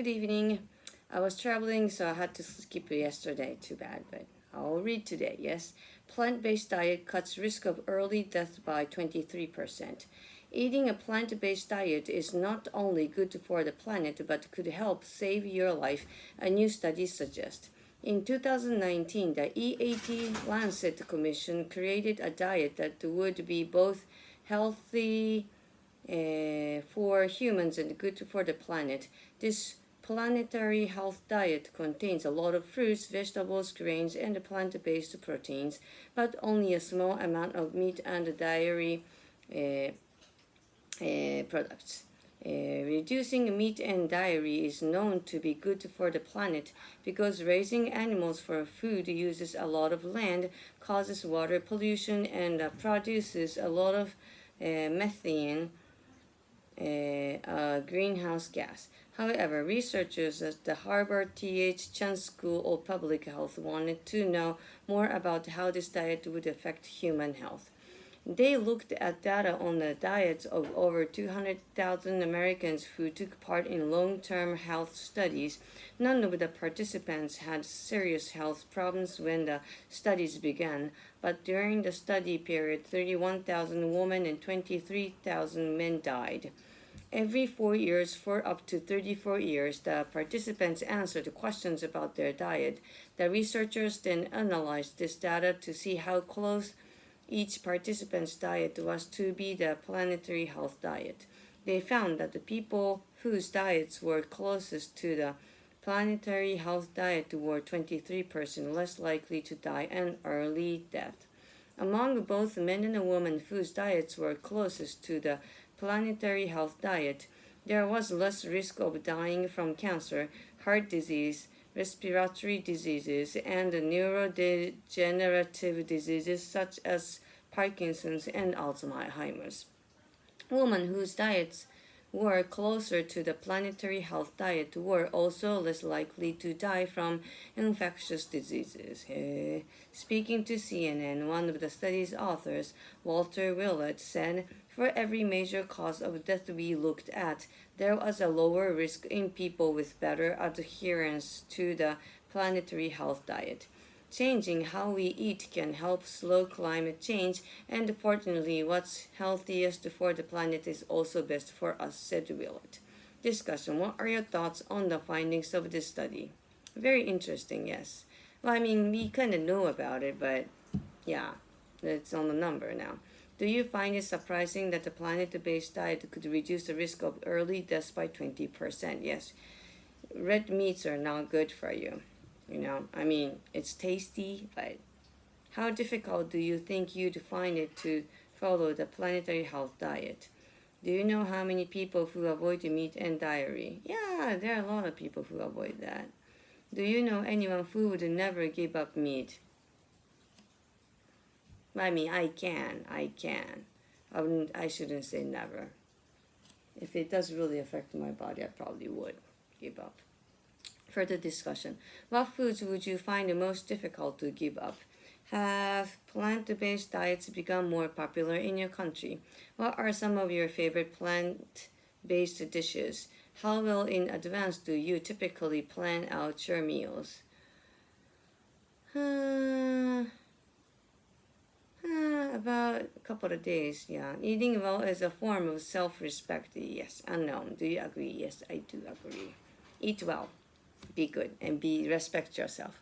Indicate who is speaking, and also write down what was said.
Speaker 1: Good evening. I was traveling, so I had to skip yesterday. Too bad, but I'll read today. Yes. Plant-based diet cuts risk of early death by 23%. Eating a plant-based diet is not only good for the planet, but could help save your life, a new study suggests. In 2019, the EAT Lancet Commission created a diet that would be both healthy for humans and good for the planet. This planetary health diet contains a lot of fruits, vegetables, grains, and plant-based proteins, but only a small amount of meat and dairy products. Reducing meat and dairy is known to be good for the planet because raising animals for food uses a lot of land, causes water pollution, and produces a lot of methane, greenhouse gas. However, researchers at the Harvard T.H. Chan School of Public Health wanted to know more about how this diet would affect human health. They looked at data on the diets of over 200,000 Americans who took part in long-term health studies. None of the participants had serious health problems when the studies began, but during the study period, 31,000 women and 23,000 men died. Every 4 years for up to 34 years, the participants answered questions about their diet. The researchers then analyzed this data to see how close each participant's diet was to be the planetary health diet. They found that the people whose diets were closest to the planetary health diet were 23% less likely to die an early death. Among both men and women whose diets were closest to the planetary health diet, there was less risk of dying from cancer, heart disease, respiratory diseases, and neurodegenerative diseases such as Parkinson's and Alzheimer's. Women whose diets were closer to the planetary health diet were also less likely to die from infectious diseases. Speaking to CNN, one of the study's authors, Walter Willett, said, "For every major cause of death we looked at, there was a lower risk in people with better adherence to the planetary health diet. Changing how we eat can help slow climate change, and fortunately, what's healthiest for the planet is also best for us," said Willett. Discussion. What are your thoughts on the findings of this study? Very interesting, yes. Well, I mean, we kind of know about it, but yeah, it's on the number now. Do you find it surprising that the planet-based diet could reduce the risk of early deaths by 20%? Yes. Red meats are not good for you. I mean, it's tasty, but how difficult do you think you'd find it to follow the planetary health diet? Do you know how many people who avoid meat and dairy? Yeah, there are a lot of people who avoid that. Do you know anyone who would never give up meat? I mean, I can. I shouldn't say never. If it does really affect my body, I probably would give up. Further discussion. What foods would you find the most difficult to give up? Have plant-based diets become more popular in your country? What are some of your favorite plant-based dishes? How well in advance do you typically plan out your meals? About a couple of days, yeah. Eating well is a form of self-respect. Yes, unknown. Do you agree? Yes, I do agree. Eat well. Be good and respect yourself.